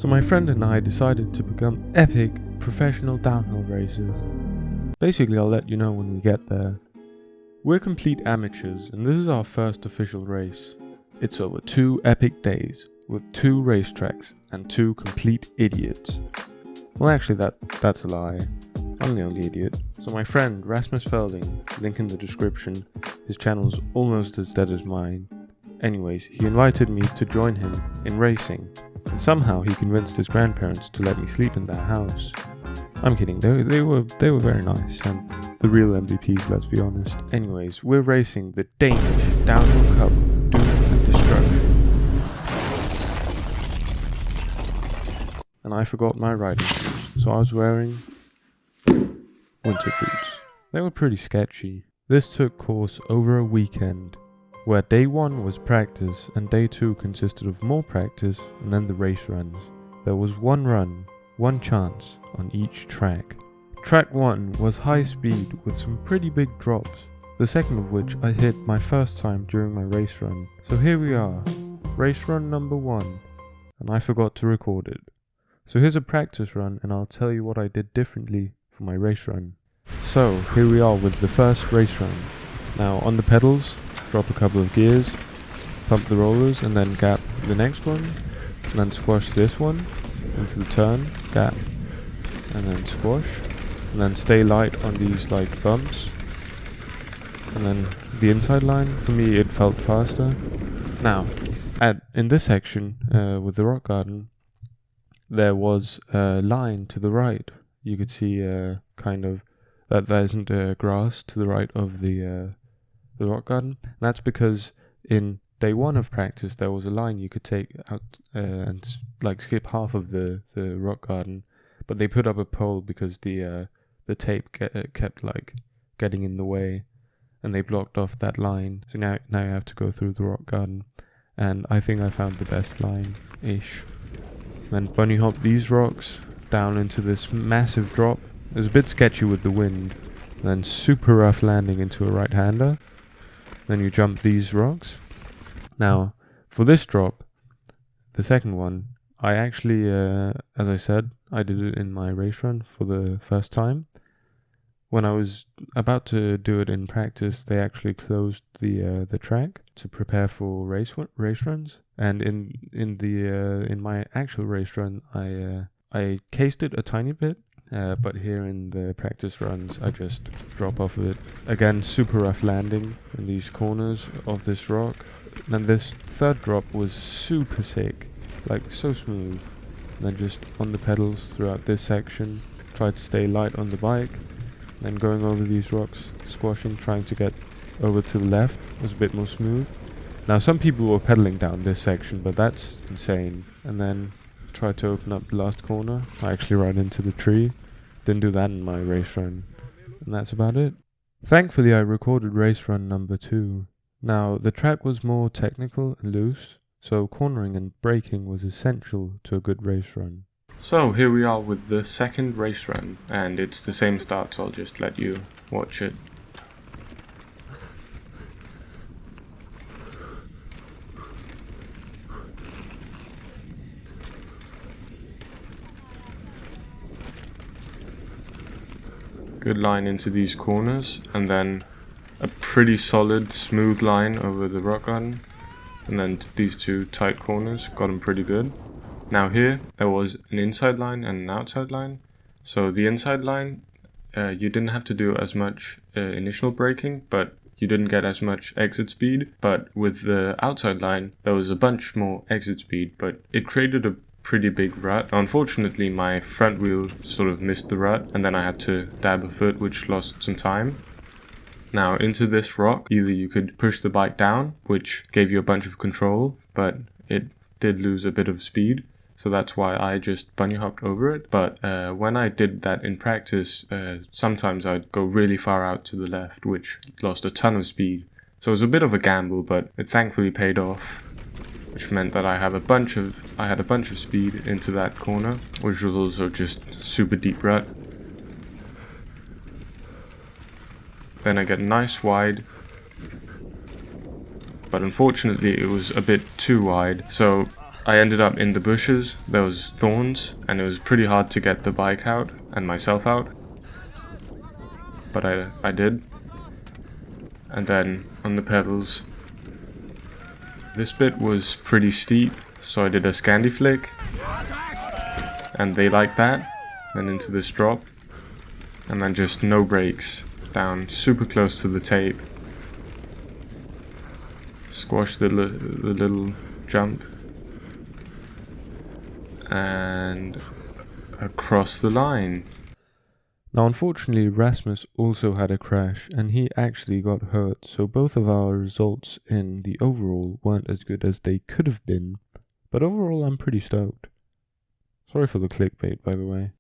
So my friend and I decided to become epic professional downhill racers. Basically, I'll let you know when we get there. We're complete amateurs, and this is our first official race. It's over 2 epic days, with 2 racetracks and 2 complete idiots. Well, actually, that's a lie. I'm the only idiot. So my friend, Rasmus, link in the description, his channel's almost as dead as mine. Anyways, he invited me to join him in racing, and somehow he convinced his grandparents to let me sleep in their house. I'm kidding, they were very nice, and the real MVPs, let's be honest. Anyways, we're racing the Danish downhill cup of doom and destruction. And I forgot my riding shoes, so I was wearing winter boots. They were pretty sketchy. This took course over a weekend, where day 1 was practice and day 2 consisted of more practice and then the race runs. There was 1 run, 1 chance on each track. Track 1 was high speed with some pretty big drops, the second of which I hit my first time during my race run. So here we are, race run number 1, and I forgot to record it. So here's a practice run, and I'll tell you what I did differently for my race run. So here we are with the first race run. Now on the pedals, drop a couple of gears, pump the rollers, and then gap the next one, and then squash this one into the turn, gap, and then squash, and then stay light on these like bumps, and then the inside line. For me it felt faster. Now in this section with the rock garden, there was a line to the right. You could see kind of that there isn't grass to the right of the rock garden. And that's because in day 1 of practice there was a line you could take out and like skip half of the rock garden, but they put up a pole because the tape kept like getting in the way, and they blocked off that line. So now you have to go through the rock garden, and I think I found the best line-ish. Then bunny hop these rocks down into this massive drop. It was a bit sketchy with the wind. Then super rough landing into a right-hander. Then you jump these rocks. Now, for this drop, the second one, I actually, as I said, I did it in my race run for the first time. When I was about to do it in practice, they actually closed the track to prepare for race runs. And in my actual race run, I cased it a tiny bit. But here in the practice runs, I just drop off of it. Again, super rough landing in these corners of this rock. And this third drop was super sick, like so smooth. And then just on the pedals throughout this section, tried to stay light on the bike. Then going over these rocks, squashing, trying to get over to the left was a bit more smooth. Now some people were pedaling down this section, but that's insane. And then tried to open up the last corner. I actually ran into the tree. Didn't do that in my race run. And that's about it. Thankfully I recorded race run number 2. Now the track was more technical and loose, so cornering and braking was essential to a good race run. So here we are with the second race run, and it's the same start, so I'll just let you watch it. Good line into these corners, and then a pretty solid smooth line over the rock garden, and then these 2 tight corners, got them pretty good. Now here there was an inside line and an outside line. So the inside line, you didn't have to do as much initial braking, but you didn't get as much exit speed. But with the outside line there was a bunch more exit speed, but it created a pretty big rut. Unfortunately my front wheel sort of missed the rut, and then I had to dab a foot, which lost some time. Now into this rock, either you could push the bike down, which gave you a bunch of control, but it did lose a bit of speed. So that's why I just bunny hopped over it. But when I did that in practice, sometimes I'd go really far out to the left, which lost a ton of speed. So it was a bit of a gamble, but it thankfully paid off, which meant that I had a bunch of speed into that corner, which was also just super deep rut. Then I get nice wide, but unfortunately it was a bit too wide, so I ended up in the bushes. There was thorns, and it was pretty hard to get the bike out and myself out. But I did. And then on the pedals, this bit was pretty steep, so I did a Scandi flick, and they liked that, and into this drop, and then just no brakes, down super close to the tape, squash the little jump, and across the line. Now unfortunately Rasmus also had a crash and he actually got hurt, so both of our results in the overall weren't as good as they could have been, but overall I'm pretty stoked. Sorry for the clickbait, by the way.